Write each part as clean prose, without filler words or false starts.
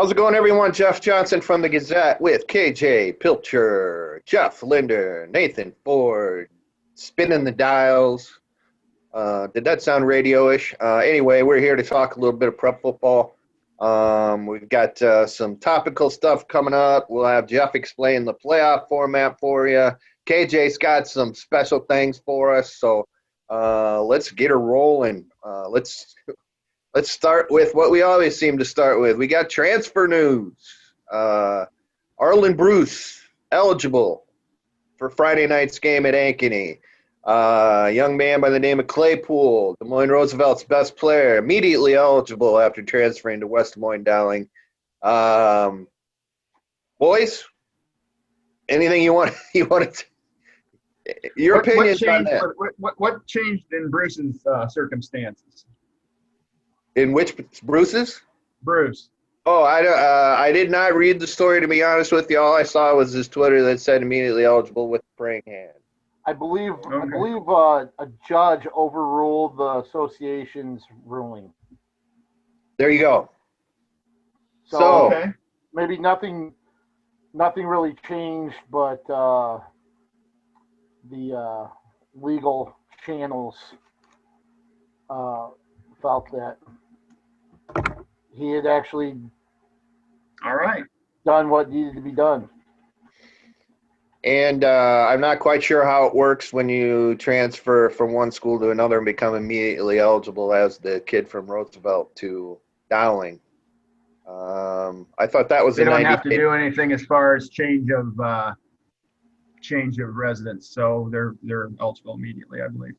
How's it going, everyone? Jeff Johnson from the Gazette with K.J. Pilcher, Jeff Linder, Nathan Ford, spinning the dials. Did that sound radio-ish? Anyway, we're here to talk a little bit of prep football. We've got some topical stuff coming up. We'll have Jeff explain the playoff format for you. KJ's got some special things for us, so let's get her rolling. Let's start with what we always seem to start with. We got transfer news. Arland Bruce, eligible for Friday night's game at Ankeny. A young man by the name of Claypool, Des Moines Roosevelt's best player, immediately eligible after transferring to West Des Moines Dowling. Boys, anything you want to your opinions on that? What changed in Bruce's circumstances? In which Bruce's? Bruce. Oh, I did not read the story, to be honest with you. All I saw was his Twitter that said immediately eligible with the praying hand. I believe a judge overruled the association's ruling. There you go. So okay. Maybe nothing really changed, but the legal channels felt that he had actually done what needed to be done. And I'm not quite sure how it works when you transfer from one school to another and become immediately eligible as the kid from Roosevelt to Dowling. I thought that was they don't have to do anything as far as change of residence, so they're eligible immediately, I believe.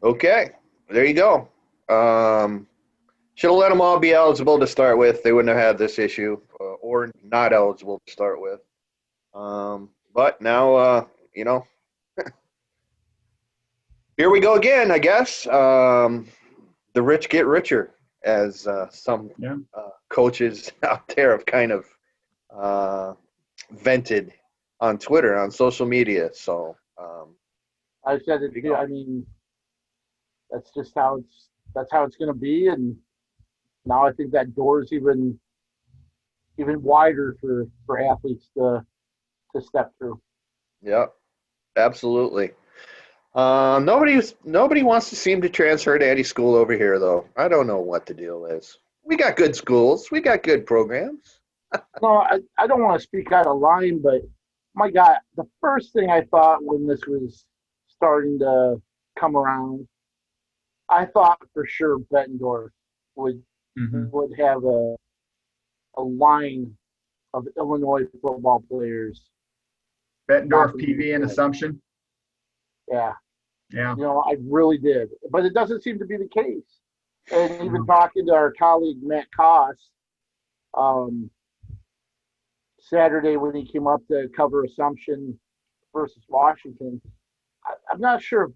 Okay, there you go. Should have let them all be eligible to start with. They wouldn't have had this issue, or not eligible to start with. But now, here we go again, I guess. The rich get richer, as some coaches out there have kind of vented on Twitter, on social media. So I said it. I mean, that's just how it's going to be, and now I think that door is even wider for athletes to step through. Yeah, absolutely. Nobody wants to seem to transfer to any school over here, though. I don't know what the deal is. We got good schools. We got good programs. No, I don't want to speak out of line, but my God, the first thing I thought when this was starting to come around, I thought for sure Bettendorf would have a line of Illinois football players. Bettendorf, PV, and Assumption? Yeah. Yeah. I really did. But it doesn't seem to be the case. And even talking to our colleague Matt Koss, Saturday when he came up to cover Assumption versus Washington, I'm not sure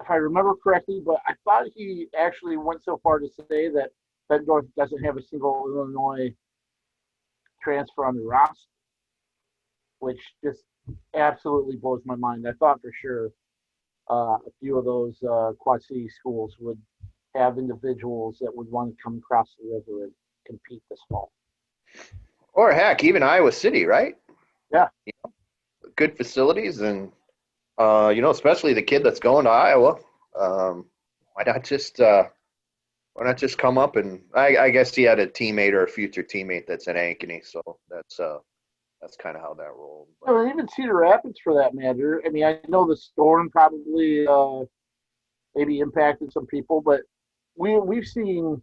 if I remember correctly, but I thought he actually went so far to say that Bettendorf doesn't have a single Illinois transfer on the roster, which just absolutely blows my mind. I thought for sure a few of those Quad City schools would have individuals that would want to come across the river and compete this fall. Or heck, even Iowa City, right? Yeah. Good facilities and, especially the kid that's going to Iowa. Why not just come up and I guess he had a teammate or a future teammate that's in Ankeny, so that's kind of how that rolled. But even Cedar Rapids, for that matter. I mean, I know the storm probably maybe impacted some people, but we've seen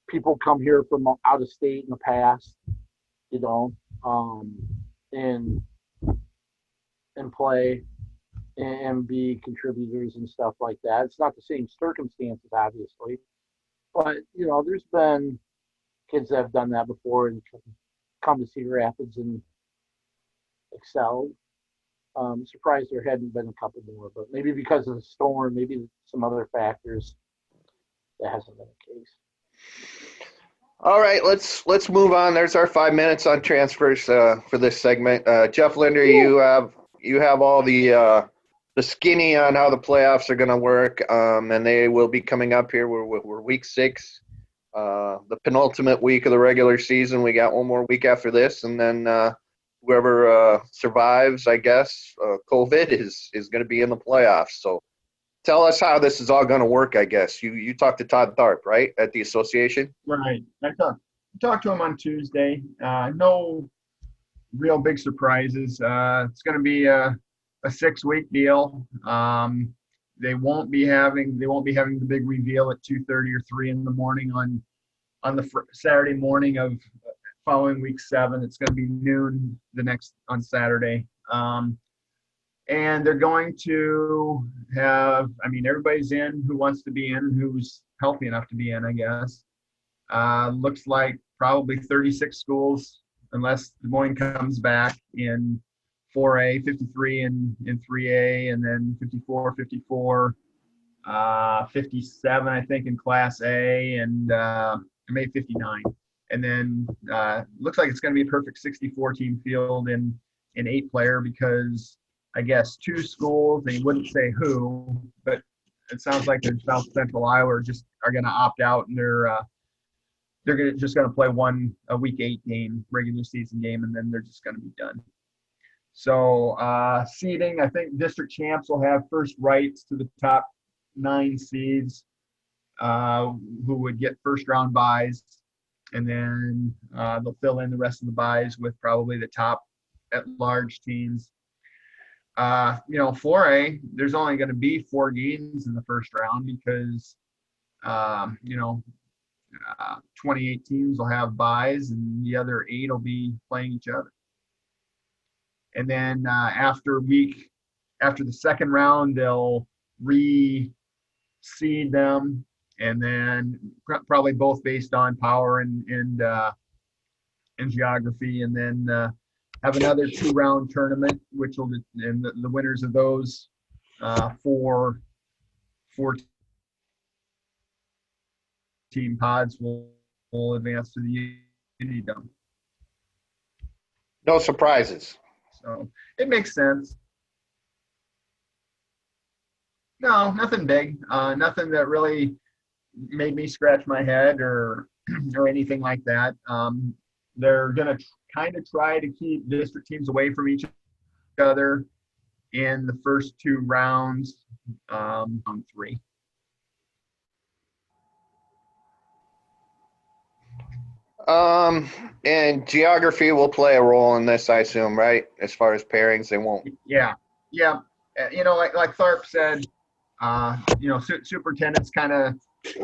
people come here from out of state in the past, and play and be contributors and stuff like that. It's not the same circumstances, obviously, but there's been kids that have done that before and come to Cedar Rapids and excelled. Surprised there hadn't been a couple more, but maybe because of the storm, maybe some other factors, that hasn't been the case. All right, let's move on. There's our 5 minutes on transfers for this segment. Jeff Linder, you have all the skinny on how the playoffs are going to work, and they will be coming up here. We're week 6. the penultimate week of the regular season. We got one more week after this, and then whoever survives, I guess, COVID is going to be in the playoffs. So tell us how this is all going to work, I guess. You talked to Todd Tharp, right, at the association? Right. I talked to him on Tuesday. No real big surprises. It's going to be a 6-week deal. They won't be having the big reveal at 2:30 or 3 in the morning on the Saturday morning of following week 7. It's going to be noon on Saturday. And they're going to have, everybody's in who wants to be in, who's healthy enough to be in, I guess. Looks like probably 36 schools, unless Des Moines comes back in 4A, 53 in 3A, and then 54, 57, I think, in Class A, and maybe 59. And then looks like it's going to be a perfect 64-team field in 8-player, because I guess 2 schools, they wouldn't say who, but it sounds like they're South Central Iowa are going to opt out, and they're just going to play a week 8 game, regular season game, and then they're just going to be done. So seeding, I think district champs will have first rights to the top 9 seeds who would get first round byes, and then they'll fill in the rest of the byes with probably the top at large teams. 4A, there's only going to be 4 games in the first round because 28 teams will have byes, and the other 8 will be playing each other. And then after the second round, they'll reseed them, and then probably both based on power and geography, and then have another 2-round tournament, which will, and the winners of those 4 team pods will advance to the Unity Dome. No surprises. So it makes sense. No, nothing big. Nothing that really made me scratch my head or anything like that. They're going to kind of try to keep district teams away from each other in the first 2 rounds on 3. And geography will play a role in this, I assume, right? As far as pairings, they won't. Yeah. Like Tharp said, superintendents kind of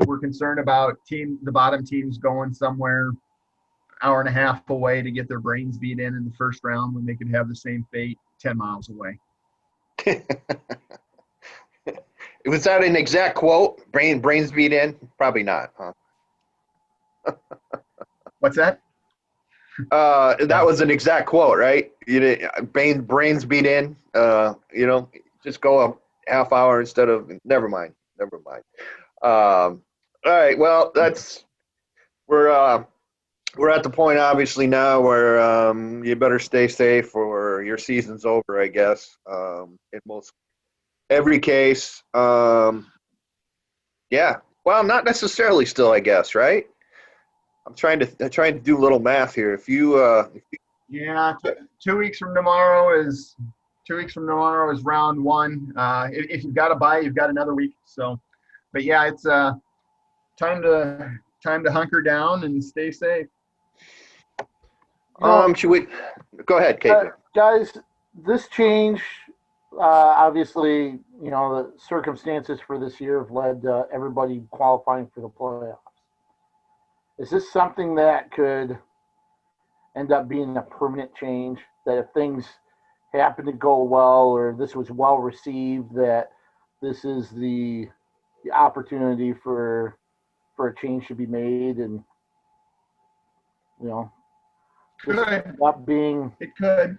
were concerned about the bottom teams going somewhere hour and a half away to get their brains beat in the first round when they could have the same fate 10 miles away. Was that an exact quote? Brains beat in? Probably not, huh? What's that? That was an exact quote, right? Brains beat in. Just go a half hour instead of. Never mind. All right. Well, we're at the point, obviously, now where you better stay safe or your season's over, I guess. In most every case. Yeah. Well, not necessarily still, I guess, right? I'm trying to do a little math here. If you yeah, 2 weeks from tomorrow is round 1. If you've got a bye, you've got another week. So, but yeah, it's time to hunker down and stay safe. Should we go ahead, KJ? Guys, this change, obviously, the circumstances for this year have led to everybody qualifying for the playoffs. Is this something that could end up being a permanent change, that if things happen to go well or this was well received, that this is the opportunity for a change to be made, and up being it could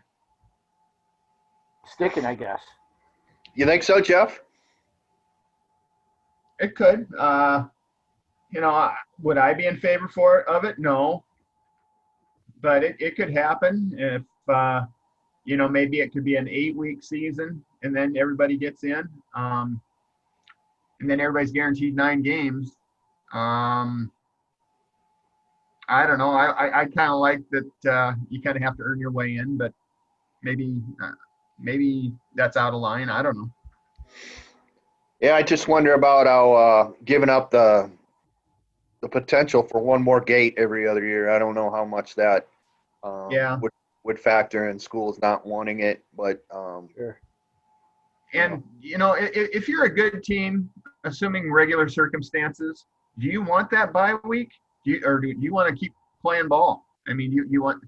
sticking, I guess. You think so, Jeff? It could. Would I be in favor of it? No. But it could happen if, maybe it could be an 8-week season and then everybody gets in. And then everybody's guaranteed 9 games. I don't know. I kind of like that you kind of have to earn your way in, but maybe maybe that's out of line. I don't know. Yeah, I just wonder about how giving up the potential for one more gate every other year. I don't know how much that Yeah. would factor in schools not wanting it, but Sure. And if you're a good team, assuming regular circumstances, do you want that bye week? Do you want to keep playing ball? I mean, you want,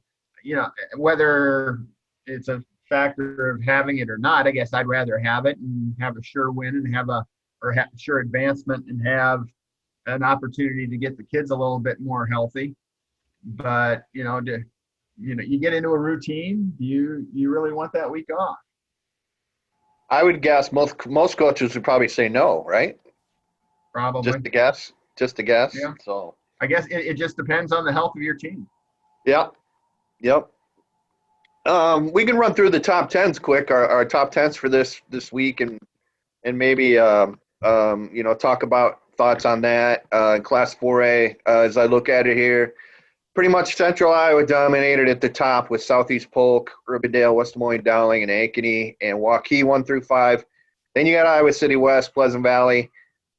whether it's a factor of having it or not. I guess I'd rather have it and have a sure win and have sure advancement and have an opportunity to get the kids a little bit more healthy. But you get into a routine. You really want that week off? I would guess most coaches would probably say no, right? Probably. Just a guess. Just a guess. Yeah. So I guess it just depends on the health of your team. yeah, yep. We can run through the top tens quick. Our top tens for this week, and maybe talk about thoughts on that. Class 4A, as I look at it here, pretty much Central Iowa dominated at the top with Southeast Polk, Rivendell, West Des Moines, Dowling, and Ankeny, and Waukee 1 through 5. Then you got Iowa City West, Pleasant Valley,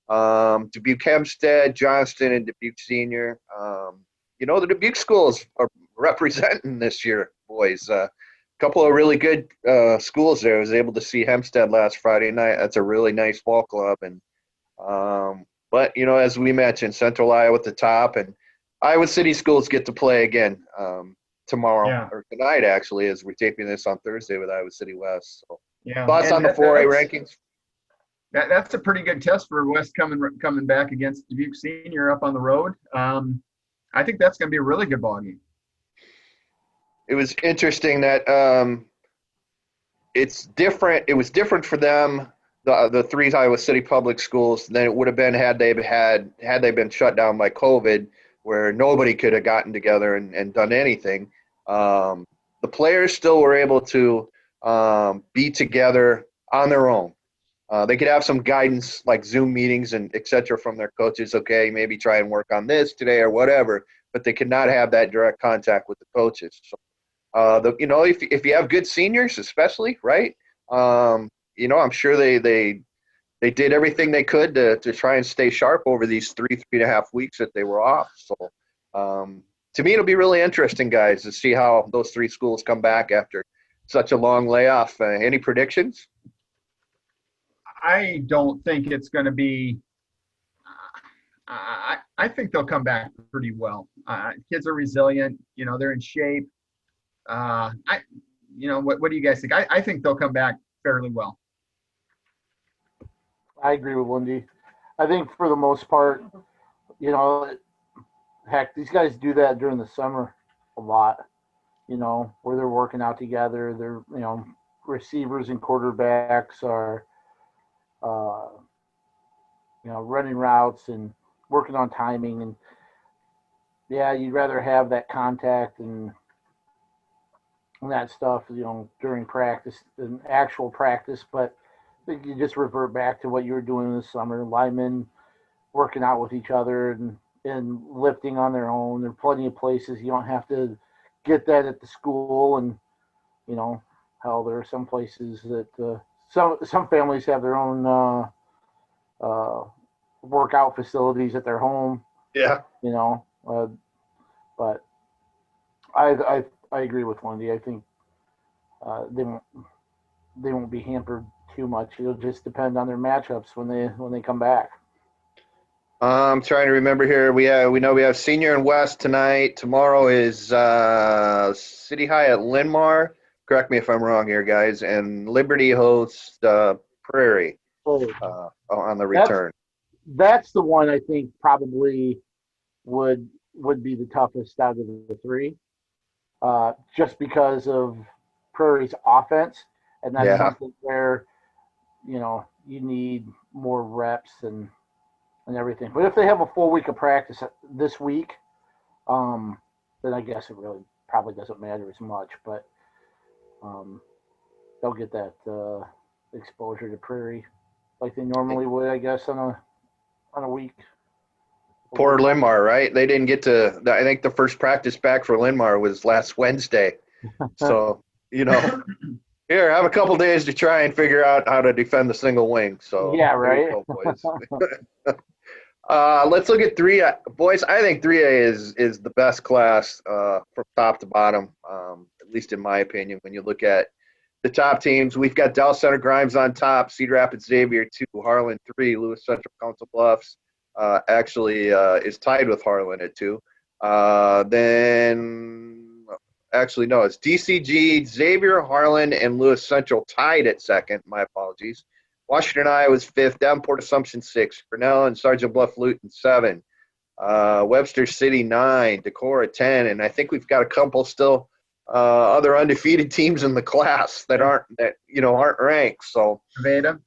Dubuque Hempstead, Johnston, and Dubuque Senior. The Dubuque schools are representing this year, boys. A couple of really good schools there. I was able to see Hempstead last Friday night. That's a really nice ball club. And but as we mentioned, Central Iowa at the top, and Iowa City schools get to play again tomorrow or tonight, actually, as we're taping this on Thursday with Iowa City West. So, thoughts on the 4A rankings? That's a pretty good test for West coming back against Dubuque Senior up on the road. I think that's going to be a really good ball game. It was interesting that it's different. It was different for them, the three Iowa City public schools, than it would have been had they been shut down by COVID, where nobody could have gotten together and done anything. The players still were able to be together on their own. They could have some guidance like Zoom meetings and et cetera from their coaches. Okay, maybe try and work on this today or whatever, but they could not have that direct contact with the coaches. So, if you have good seniors, especially, right? I'm sure they did everything they could to try and stay sharp over these 3.5 weeks that they were off. So, to me, it'll be really interesting, guys, to see how those three schools come back after such a long layoff. Any predictions? I don't think it's going to be. I think they'll come back pretty well. Kids are resilient. They're in shape. What do you guys think? I think they'll come back fairly well. I agree with Lindy. I think for the most part, heck, these guys do that during the summer a lot, where they're working out together. They're, receivers and quarterbacks are, running routes and working on timing. And, yeah, you'd rather have that contact and that stuff, during practice than actual practice. But I think you just revert back to what you were doing in the summer. Linemen working out with each other and lifting on their own. There are plenty of places you don't have to get that at the school. And, hell, there are some places that some families have their own workout facilities at their home. Yeah. But I agree with Lindy. I think they won't be hampered too much. It'll just depend on their matchups when they come back. I'm trying to remember here. We know we have Senior and West tonight. Tomorrow is City High at Linmar. Correct me if I'm wrong here, guys. And Liberty hosts Prairie on the return. That's the one I think probably would be the toughest out of the three, just because of Prairie's offense, and that's something where you need more reps and everything. But if they have a full week of practice this week, then I guess it really probably doesn't matter as much. But they'll get that exposure to Prairie like they normally would, I guess, on a week. Poor Linmar, right? They didn't get to. I think the first practice back for Linmar was last Wednesday. So here, have a couple days to try and figure out how to defend the single wing. So Yeah, there you right. go, boys. Let's look at 3A. Boys, I think 3A is the best class from top to bottom, at least in my opinion. When you look at the top teams, we've got Dallas Center Grimes on top, Cedar Rapids Xavier 2, Harlan 3, Lewis Central Council Bluffs is tied with Harlan at 2. It's DCG, Xavier, Harlan, and Lewis Central tied at second. My apologies. Washington, Iowa was 5th. Davenport Assumption 6. Grinnell and Sergeant Bluff Luton 7. Webster City 9. Decorah 10. And I think we've got a couple still other undefeated teams in the class that aren't ranked. So Nevada.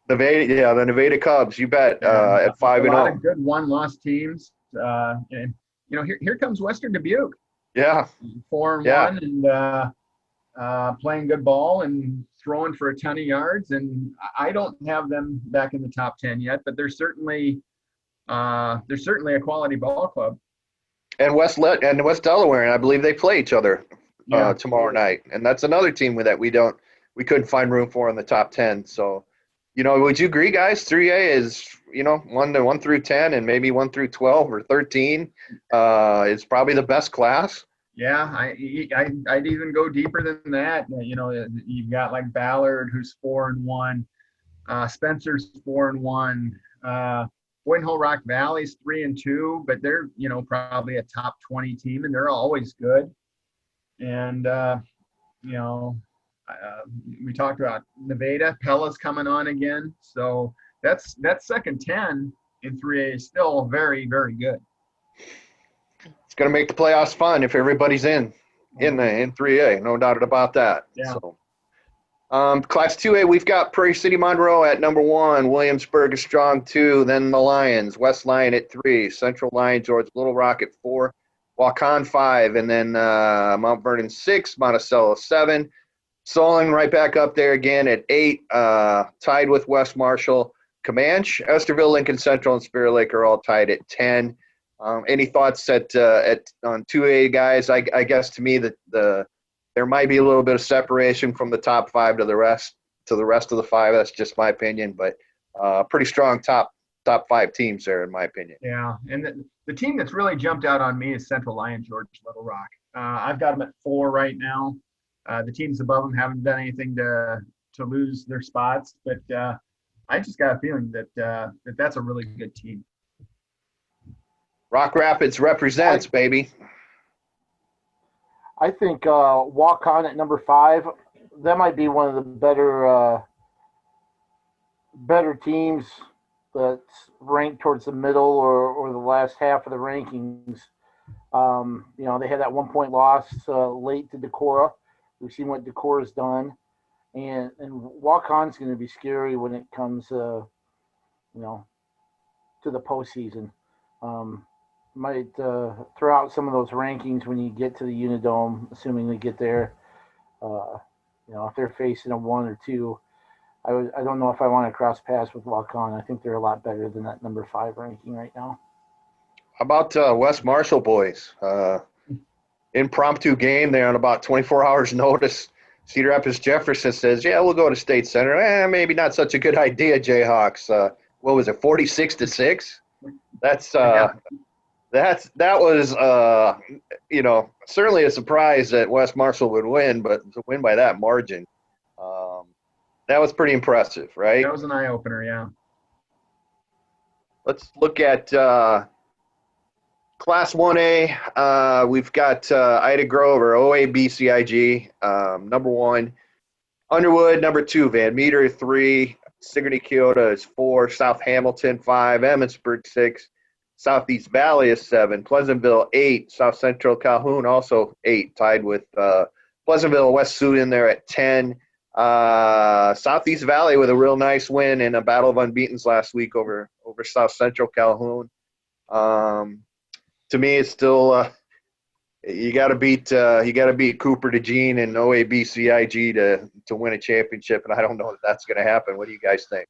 The Nevada Cubs, you bet. At 5-0. A lot of good one-loss teams. And here comes Western Dubuque. Yeah. 4-1 and playing good ball and throwing for a ton of yards. And I don't have them back in the top 10 yet, but they're certainly a quality ball club. And West Delaware, and I believe they play each other tomorrow night. And that's another team that we couldn't find room for in the top 10. So, would you agree, guys? 3A is 1 through 10, and maybe 1 through 12 or 13 is probably the best class. Yeah, I'd even go deeper than that. You've got like Ballard, who's 4-1, Spencer's 4-1, Boynton Hole Rock Valley's 3-2, but they're probably a top 20 team, and they're always good. And we talked about Nevada, Pella's coming on again, so that's second 10 in 3A is still very, very good. It's going to make the playoffs fun if everybody's in 3A, no doubt about that. Yeah. So, Class 2A, we've got Prairie City Monroe at number 1, Williamsburg is strong 2, then the Lions, West Lyon at 3, Central Lyon, George Little Rock at 4, Waukon 5, and then Mount Vernon 6, Monticello 7, Solon right back up there again at 8, tied with West Marshall, Comanche, Esterville, Lincoln Central, and Spirit Lake are all tied at 10. Any thoughts on 2A, guys? I guess to me that there might be a little bit of separation from the top 5 to the rest of the 5. That's just my opinion, but pretty strong top 5 teams there, in my opinion. Yeah, and the team that's really jumped out on me is Central Lyon, George Little Rock. I've got them at 4 right now. The teams above them haven't done anything to lose their spots, but I just got a feeling that that's a really good team. Rock Rapids represents, baby. I think Waukon at number 5, that might be one of the better teams that's ranked towards the middle or the last half of the rankings. They had that 1-point loss late to Decorah. We've seen what Decorah's done. And Waukon's going to be scary when it comes to the postseason. Might throw out some of those rankings when you get to the Unidome, assuming they get there. If they're facing a 1 or 2, I don't know if I want to cross paths with Waukon. I think they're a lot better than that number 5 ranking right now. How about West Marshall boys? Impromptu game there on about 24 hours notice. Cedar Rapids Jefferson says, "Yeah, we'll go to State Center." Maybe not such a good idea, Jayhawks. What was it, 46-6? That was certainly a surprise that West Marshall would win, but to win by that margin, that was pretty impressive, right? That was an eye opener, yeah. Let's look at Class 1A. We've got Ida Grove, or OABCIG, number 1. Underwood, number 2. Van Meter, 3. Sigourney Keota is 4. South Hamilton, 5. Emmitsburg, 6. Southeast Valley is 7. Pleasantville, 8. South Central Calhoun, also 8, tied with Pleasantville. West Sioux in there at 10. Southeast Valley with a real nice win in a battle of unbeatens last week over South Central Calhoun. To me, it's still you got to beat Cooper DeJean and OABCIG to win a championship, and I don't know if that's going to happen. What do you guys think?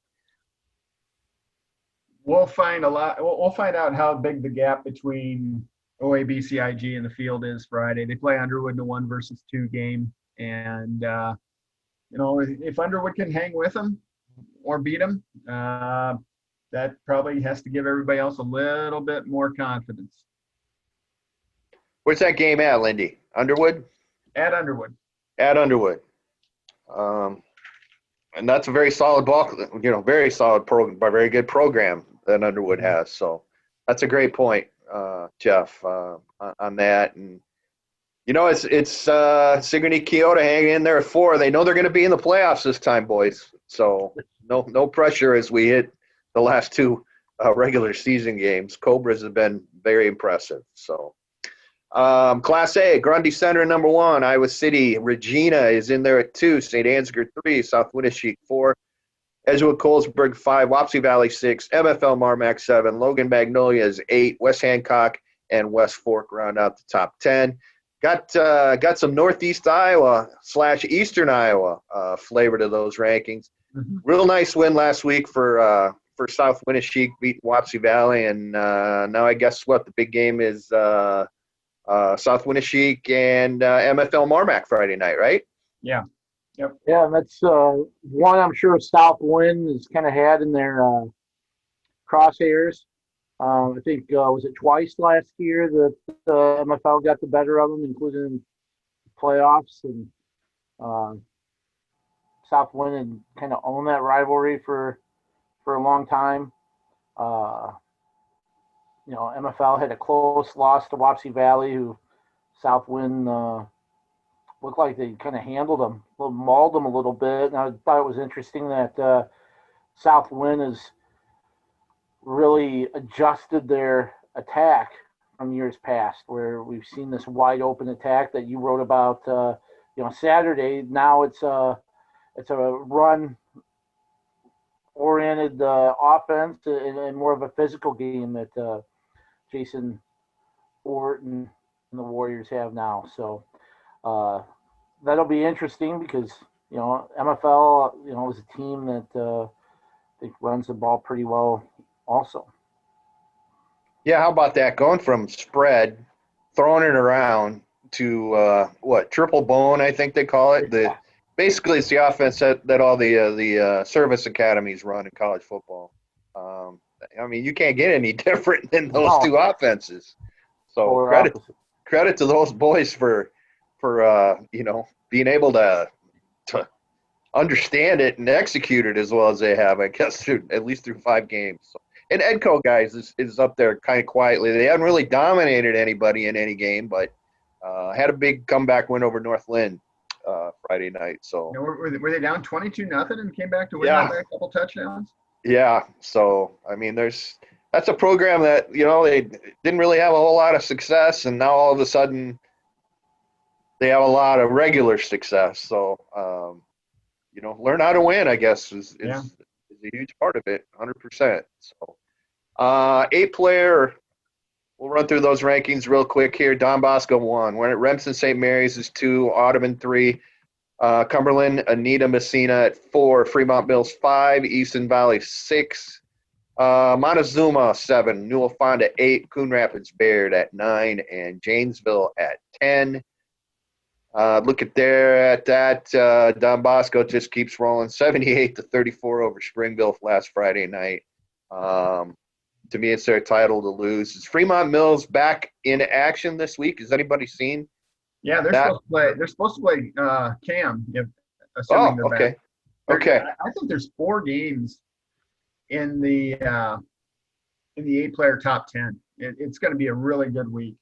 We'll find a lot. We'll find out how big the gap between OABCIG and the field is Friday. They play Underwood in a 1 versus 2 game, and if Underwood can hang with them or beat them, that probably has to give everybody else a little bit more confidence. Where's that game at, Lindy? Underwood? At Underwood. At Underwood. And that's a very solid ball, very solid program, very good program that Underwood has. So that's a great point, Jeff, on that. And, it's Sigourney Keota hanging in there at 4. They know they're going to be in the playoffs this time, boys. So no pressure as we hit the last 2 regular season games. Cobras have been very impressive. So Class A, Grundy Center number 1, Iowa City. Regina is in there at 2, St. Ansgar 3, South Winneshiek 4, Edgewood Colesburg 5, Wapsie Valley 6, MFL Marmac 7, Logan Magnolias 8, West Hancock and West Fork round out the top 10. Got some Northeast Iowa / Eastern Iowa flavor to those rankings. Mm-hmm. Real nice win last week for South Winneshiek, beating Wapsie Valley, and now I guess what the big game is. South Winneshiek and MFL Marmac Friday night, right? Yeah. Yep. Yeah, and that's one I'm sure Southwind has kind of had in their crosshairs. I think, was it twice last year that MFL got the better of them, including playoffs, and Southwind and kind of owned that rivalry for a long time. MFL had a close loss to Wapsie Valley, who Southwind looked like they kind of handled them, mauled them a little bit. And I thought it was interesting that Southwind has really adjusted their attack from years past, where we've seen this wide open attack that you wrote about, Saturday. Now it's a run oriented offense and more of a physical game that Jason Orton and the Warriors have now. So that'll be interesting because, MFL, is a team that I think runs the ball pretty well also. Yeah, how about that? Going from spread, throwing it around to triple bone, I think they call it. Basically, it's the offense that all the service academies run in college football. You can't get any different than those 2 offenses. So credit to those boys for being able to understand it and execute it as well as they have, I guess, at least through 5 games. So, and Edco guys is up there kind of quietly. They haven't really dominated anybody in any game, but had a big comeback win over North Lynn Friday night. So were they down 22-0 and came back to win by a couple touchdowns? Yeah. So that's a program that they didn't really have a whole lot of success, and now all of a sudden they have a lot of regular success. So learn how to win, I guess, is a huge part of it, 100%. So 8-player. We'll run through those rankings real quick here. Don Bosco 1. We're at Remsen St. Mary's is 2. Audubon 3. Cumberland, Anita Messina at 4. Fremont Mills 5. Easton Valley 6. Montezuma 7. Newell Fonda 8. Coon Rapids Baird at 9. And Janesville at 10. Look at that. Don Bosco just keeps rolling 78-34 over Springville last Friday night. To me, it's their title to lose. Is Fremont Mills back in action this week? Has anybody seen? Yeah, they're supposed to play Cam. Assuming they're okay. Back. Okay. I think there's 4 games in the 8-player top 10. It's going to be a really good week.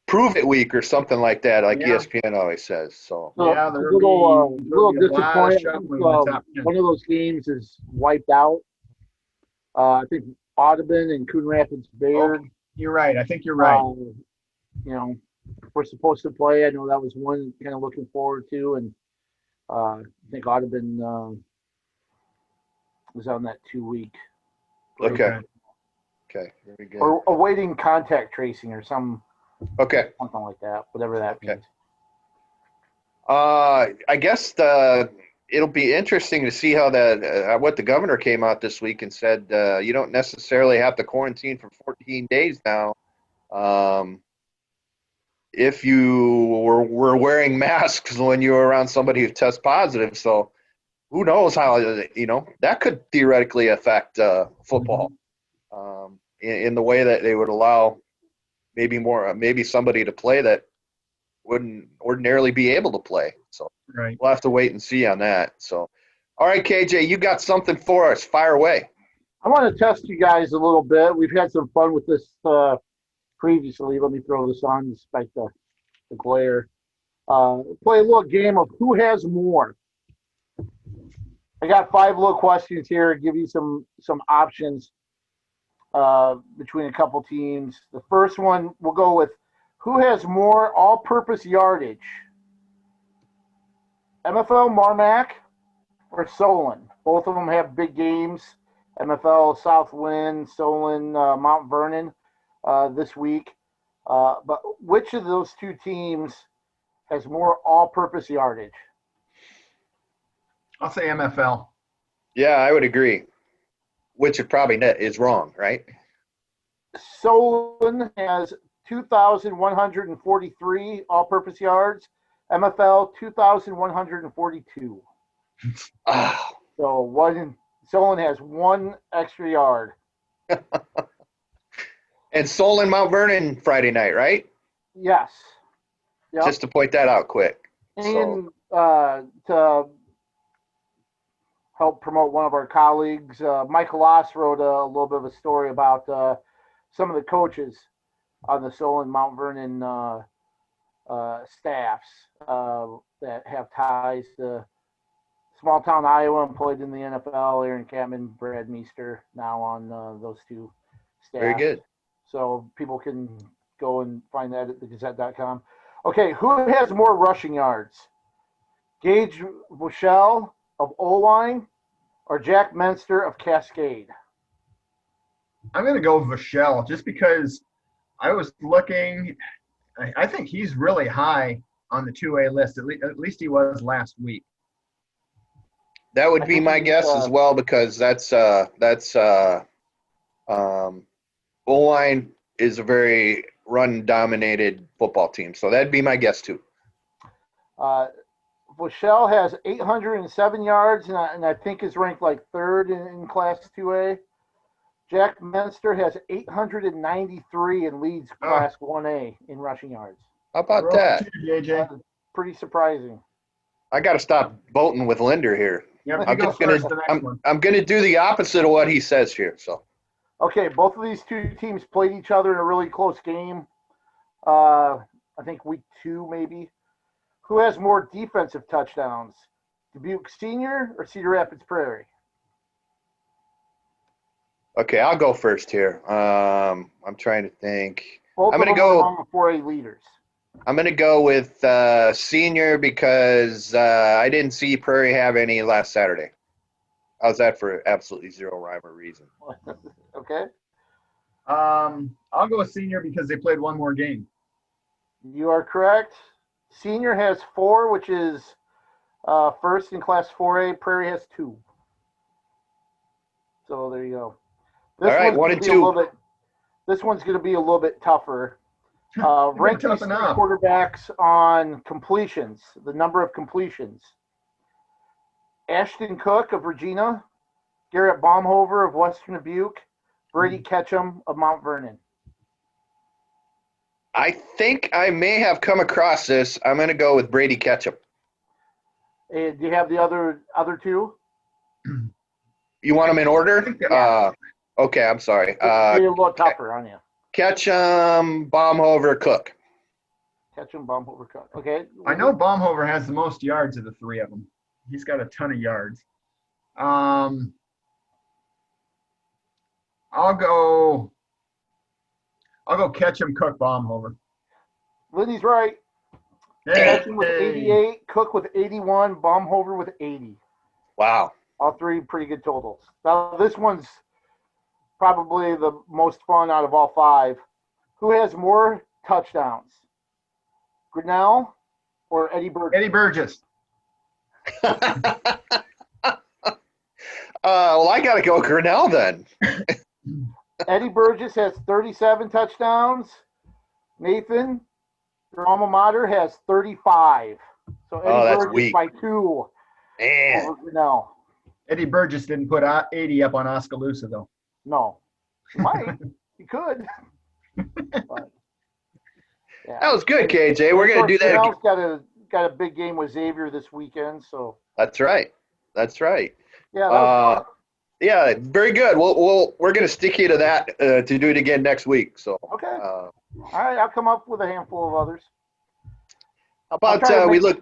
Prove it week or something like that, ESPN always says. So yeah, they're a little disappointed. One of those games is wiped out. I think Audubon and Coon Rapids Baird. Oh, you're right. I think you're right. We're supposed to play. I know that was one kind of looking forward to, and I think Audubon was on that 2-week. Okay. Very good. Or awaiting contact tracing or something like that. Whatever that means. I guess it'll be interesting to see how what the governor came out this week and said you don't necessarily have to quarantine for 14 days now. If you were wearing masks when you were around somebody who tests positive. So who knows how, that could theoretically affect football in the way that they would allow maybe somebody to play that wouldn't ordinarily be able to play. So Right. we'll have to wait and see on that. So, all right, KJ, you got something for us. Fire away. I want to test you guys a little bit. We've had some fun with this previously. Let me throw this on despite the glare. Play a little game of who has more. I got 5 little questions here. Give you some options between a couple teams. The first one, we'll go with who has more all-purpose yardage? MFL Marmac or Solon? Both of them have big games. MFL Southwind, Solon, Mount Vernon this week. But which of those 2 teams has more all-purpose yardage? I'll say MFL. Yeah, I would agree. Which it probably is wrong, right? Solon has 2,143 all-purpose yards. MFL 2,142. Ah. So Solon has 1 extra yard. And Solon Mount Vernon Friday night, right? Yes. Yep. Just to point that out quick. And to help promote one of our colleagues, Michael Loss wrote a little bit of a story about some of the coaches on the Solon Mount Vernon staffs that have ties to small town Iowa and played in the NFL. Aaron Catman, Brad Meester, now on those 2 staffs. Very good. So people can go and find that at thegazette.com. Okay, who has more rushing yards? Gage Bushell of O-line or Jack Menster of Cascade? I'm going to go with Vachelle just because I was looking. I think he's really high on the 2A list. At least he was last week. That would be my guess as well, because that's O-line is a very run-dominated football team. So that'd be my guess too. Bushell has 807 yards, and I think is ranked like 3rd in Class 2A. Jack Menster has 893 and leads Class 1A in rushing yards. How about that? Pretty surprising. I got to stop voting with Linder here. Yep, I'm going to do the opposite of what he says here. So. Okay, both of these 2 teams played each other in a really close game. I think week 2 maybe. Who has more defensive touchdowns? Dubuque Senior or Cedar Rapids Prairie? Okay, I'll go first here. I'm trying to think. Both I'm of going to them go. are among the 4A leaders. I'm going to go with Senior because I didn't see Prairie have any last Saturday. How's that for absolutely zero rhyme or reason? Okay. I'll go with Senior because they played 1 more game. You are correct. Senior has 4, which is first in Class 4A. Prairie has 2. So there you go. All right, 1 and 2. This one's going to be a little bit tougher. Rank these 3 quarterbacks on completions, the number of completions. Ashton Cook of Regina, Garrett Baumhover of Western Dubuque, Brady Ketchum of Mount Vernon. I think I may have come across this. I'm going to go with Brady Ketchum. Do you have the other 2? You want them in order? Yeah. Okay, I'm sorry. It's a little tougher on you. Ketchum, Baumhover, Cook. Ketchum, Baumhover, Cook. Okay. I know Baumhover has the most yards of the 3 of them. He's got a ton of yards. I'll go Ketchum, Cook, Baumhover. Lindy's right. Hey. Ketchum with 88, Cook with 81, Baumhover with 80. Wow. All 3 pretty good totals. Now, this one's probably the most fun out of all 5. Who has more touchdowns? Grinnell or Eddie Burgess? Eddie Burgess. Well, I got to go Grinnell then. Eddie Burgess has 37 touchdowns. Nathan, your alma mater, has 35. So Eddie that's Burgess weak. by 2 Man. over Grinnell. Eddie Burgess didn't put 80 up on Oskaloosa, though. No. He might. He could. But, yeah. That was good, KJ. We're going to do that again. Grinnell's got a big game with Xavier this weekend, so. That's right. Yeah, that was fun. Yeah, very good. We're going to stick you to that to do it again next week. So Okay. All right, I'll come up with a handful of others. how about we look?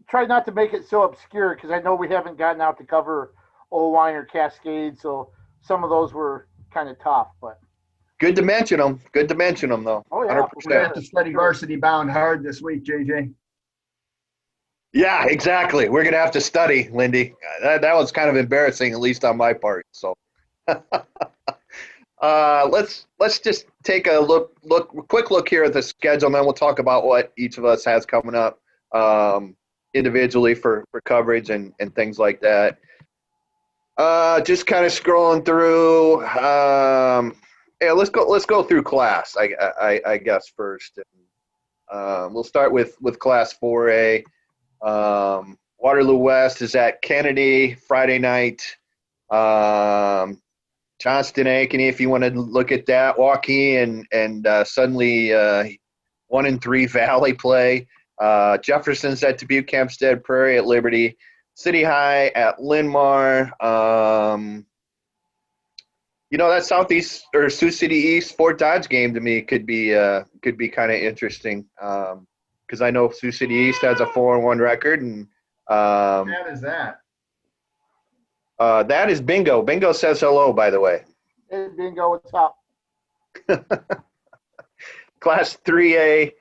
Try not to make it so obscure because I know we haven't gotten out to cover O-line or Cascade, so some of those were kind of tough. But Good to mention them. Though. Oh, yeah. 100%. We're going to have to study varsity bound hard this week, JJ. Yeah, exactly. We're going to have to study, Lindy. That was kind of embarrassing, at least on my part. So let's just take a quick look here at the schedule, and then we'll talk about what each of us has coming up individually for coverage and things like that. Just kind of scrolling through. Yeah, let's go through class. I guess first. We'll start with class 4A. Waterloo West is at Kennedy Friday night. Johnston Ankeny, if you want to look at that. Waukee and suddenly 1-3 Valley play. Jefferson's at Dubuque, Hempstead, Prairie at Liberty, City High at Linn-Mar. That Southeast or Sioux City East Fort Dodge game to me could be kind of interesting because I know Sioux City East has a 4-1 record, and What is that? that is Bingo. Bingo says hello, by the way. Hey, Bingo, what's up? Class 3A.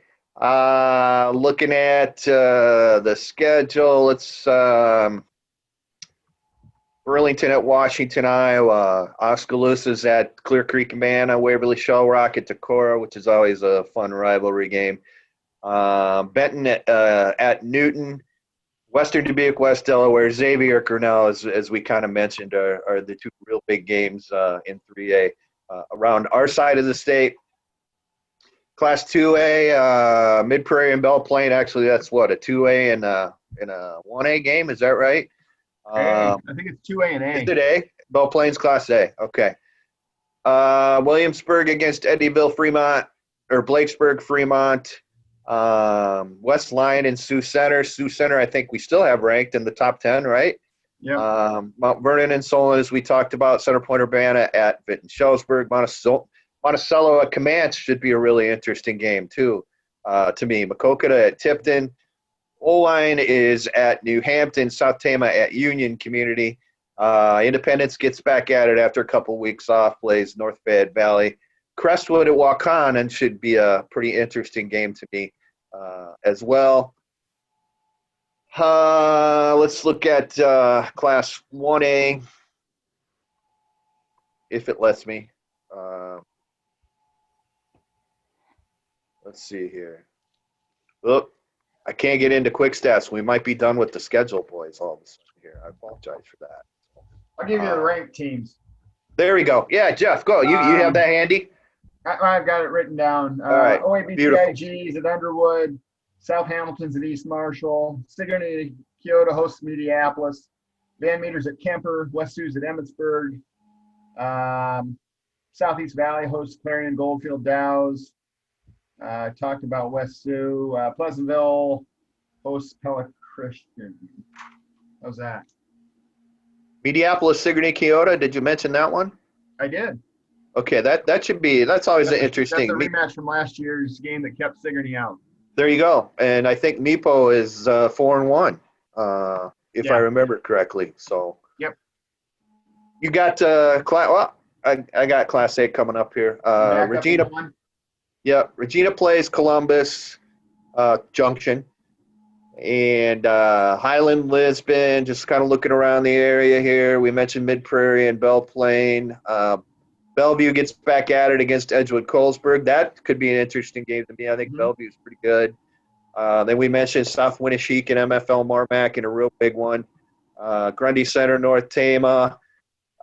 Looking at the schedule, it's Burlington at Washington, Iowa. Oskaloosa's at Clear Creek, Amana. Waverly Shell Rock at Decorah, which is always a fun rivalry game. Benton at Newton. Western Dubuque, West Delaware. Xavier, Grinnell, as we kind of mentioned, are the two real big games in 3A around our side of the state. Class 2A, Mid Prairie and Belle Plaine. Actually, that's what, a 2A and a 1A game. Is that right? I think it's 2A and A. Is it A? Belle Plaine's Class A. Okay. Williamsburg against Eddyville, Fremont, or Blakesburg, Fremont. West Lyon and Sioux Center. Sioux Center, I think we still have ranked in the top 10, right? Yeah. Mount Vernon and Solon, as we talked about. Center Point Urbana at Vinton-Schellsburg. Monticello at Comanche should be a really interesting game, too, to me. Maquoketa at Tipton. O-line is at New Hampton. South Tama at Union Community. Independence gets back at it after a couple weeks off, plays North Fayette Valley. Crestwood at Waukegan should be a pretty interesting game to me as well. Let's look at Class 1A, if it lets me. Let's see here. Look, I can't get into quick stats. We might be done with the schedule, boys, all of a sudden here. I apologize for that. I'll give you the ranked teams. There we go. Yeah, Jeff, go. You have that handy? I've got it written down. All right. OABTIG's at Underwood. South Hamilton's at East Marshall. Sigourney Kyoto hosts Mediapolis. Van Meter's at Kemper. West Sioux's at Emmitsburg. Southeast Valley hosts Clarion Goldfield Dows. Talked about West Sioux. Pleasantville hosts Pella Christian. How's that? Mediapolis, Sigourney Kyoto. Did you mention that one? I did. Okay, that's always interesting. That's a rematch from last year's game that kept Sigourney out. There you go. And I think Meepo is 4-1, if I remember correctly. So. Yep. You got I got Class 8 coming up here. Regina. Yeah, Regina plays Columbus Junction. And Highland, Lisbon, just kind of looking around the area here. We mentioned Mid Prairie and Belle Plaine. Bellevue gets back at it against Edgewood Colesburg. That could be an interesting game to me. I think Bellevue's pretty good. Then we mentioned South Winneshiek and MFL Marmac in a real big one. Grundy Center, North Tama.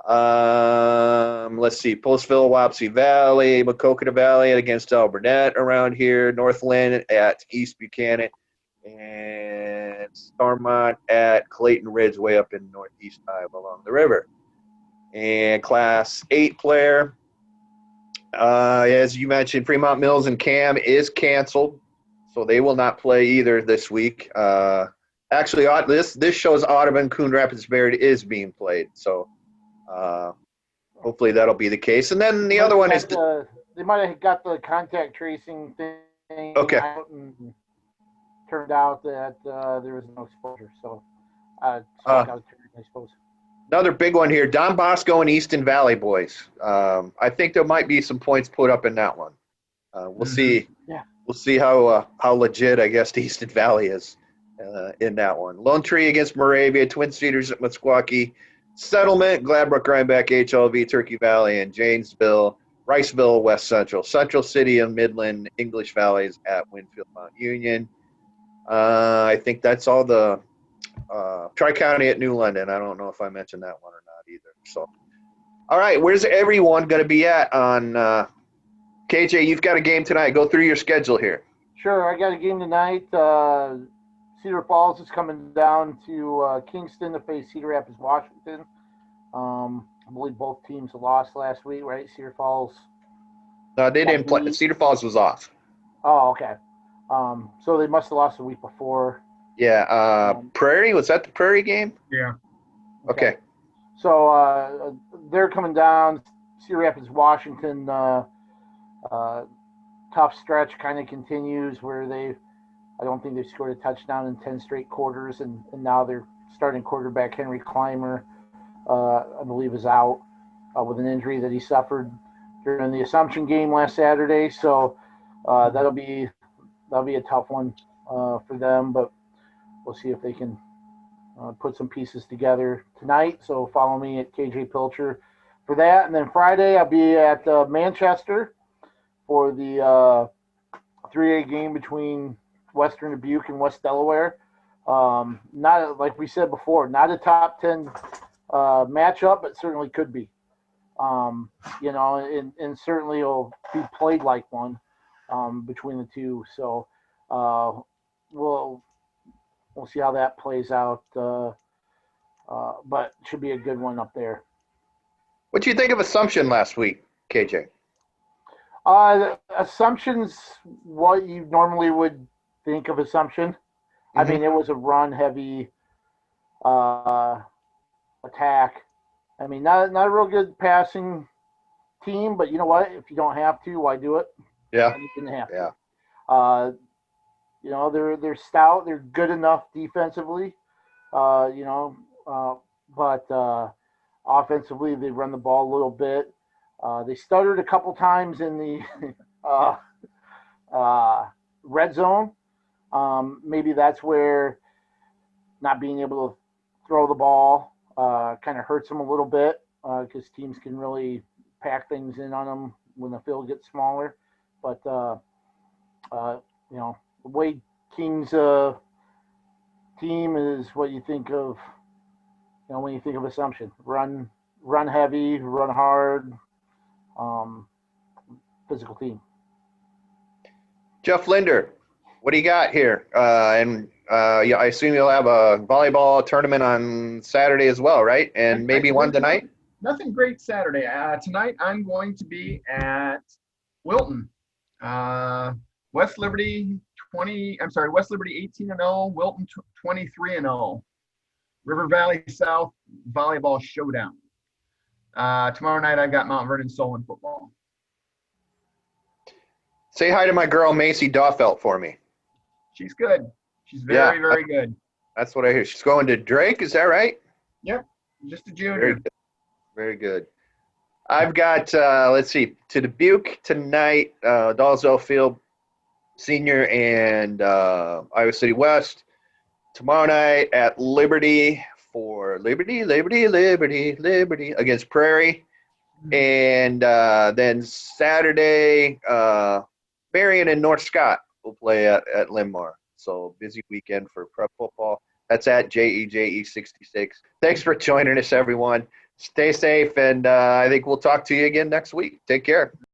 Let's see, Postville, Wapsie Valley, Macocata Valley against Alburnett around here. Northland at East Buchanan. And Starmont at Clayton Ridge way up in northeast Iowa along the river. And Class 8 player, as you mentioned, Fremont Mills and Cam is canceled, so they will not play either this week. Actually, this shows Audubon, Coon Rapids, Barrett is being played, so hopefully that'll be the case. And then the other one is they might have got the contact tracing thing out and turned out that there was no exposure, so I suppose. Another big one here, Don Bosco and Easton Valley boys. I think there might be some points put up in that one. We'll see. Yeah. We'll see how legit, I guess, Easton Valley is in that one. Lone Tree against Moravia, Twin Cedars at Meskwaki, Settlement, Gladbrook, Rhinebeck, HLV, Turkey Valley, and Janesville, Riceville, West Central. Central City and Midland, English Valleys at Winfield, Mount Union. I think that's all the Tri-County at New London. I don't know if I mentioned that one or not either. So, all right, where's everyone going to be at on KJ? You've got a game tonight. Go through your schedule here. Sure, I got a game tonight. Cedar Falls is coming down to Kingston to face Cedar Rapids, Washington. I believe both teams lost last week, right? Cedar Falls. No, they didn't play. Cedar Falls was off. Oh, okay. So they must have lost the week before. Yeah. Prairie, was that the Prairie game? Yeah. Okay. So they're coming down. Cedar Rapids, Washington. Tough stretch kind of continues where I don't think they've scored a touchdown in 10 straight quarters, and now their starting quarterback, Henry Clymer, I believe is out with an injury that he suffered during the Assumption game last Saturday. So that'll be a tough one for them, but we'll see if they can put some pieces together tonight. So follow me at KJ Pilcher for that. And then Friday I'll be at Manchester for the 3A game between Western Dubuque and West Delaware. Not, like we said before, not a top 10 matchup, but certainly could be. And certainly will be played like one between the two. So we'll see how that plays out. But should be a good one up there. What do you think of Assumption last week, KJ? Assumption's what you normally would think of Assumption. I mean, it was a run-heavy attack. I mean, not a real good passing team, but you know what? If you don't have to, why do it? Yeah. You didn't have Yeah. to. They're stout. They're good enough defensively. But offensively, they run the ball a little bit. They stuttered a couple times in the red zone. Maybe that's where not being able to throw the ball kind of hurts them a little bit because teams can really pack things in on them when the field gets smaller. But the way King's team is what you think of, when you think of Assumption. Run heavy, run hard, physical team. Jeff Linder, what do you got here? I assume you'll have a volleyball tournament on Saturday as well, right? And maybe one tonight? Nothing great Saturday. Tonight I'm going to be at Wilton. West Liberty 18-0, Wilton 23-0. River Valley South volleyball showdown. Tomorrow night I've got Mount Vernon Solon football. Say hi to my girl Macy Daufelt for me. She's good. She's very good. That's what I hear. She's going to Drake, is that right? Yep, just a junior. Very good. I've got, to Dubuque tonight, Dalzell Field Senior and Iowa City West. Tomorrow night at Liberty for Liberty against Prairie. And then Saturday, Marion and North Scott will play at Limbar. So busy weekend for prep football. That's at JEJE66. Thanks for joining us, everyone. Stay safe, and I think we'll talk to you again next week. Take care.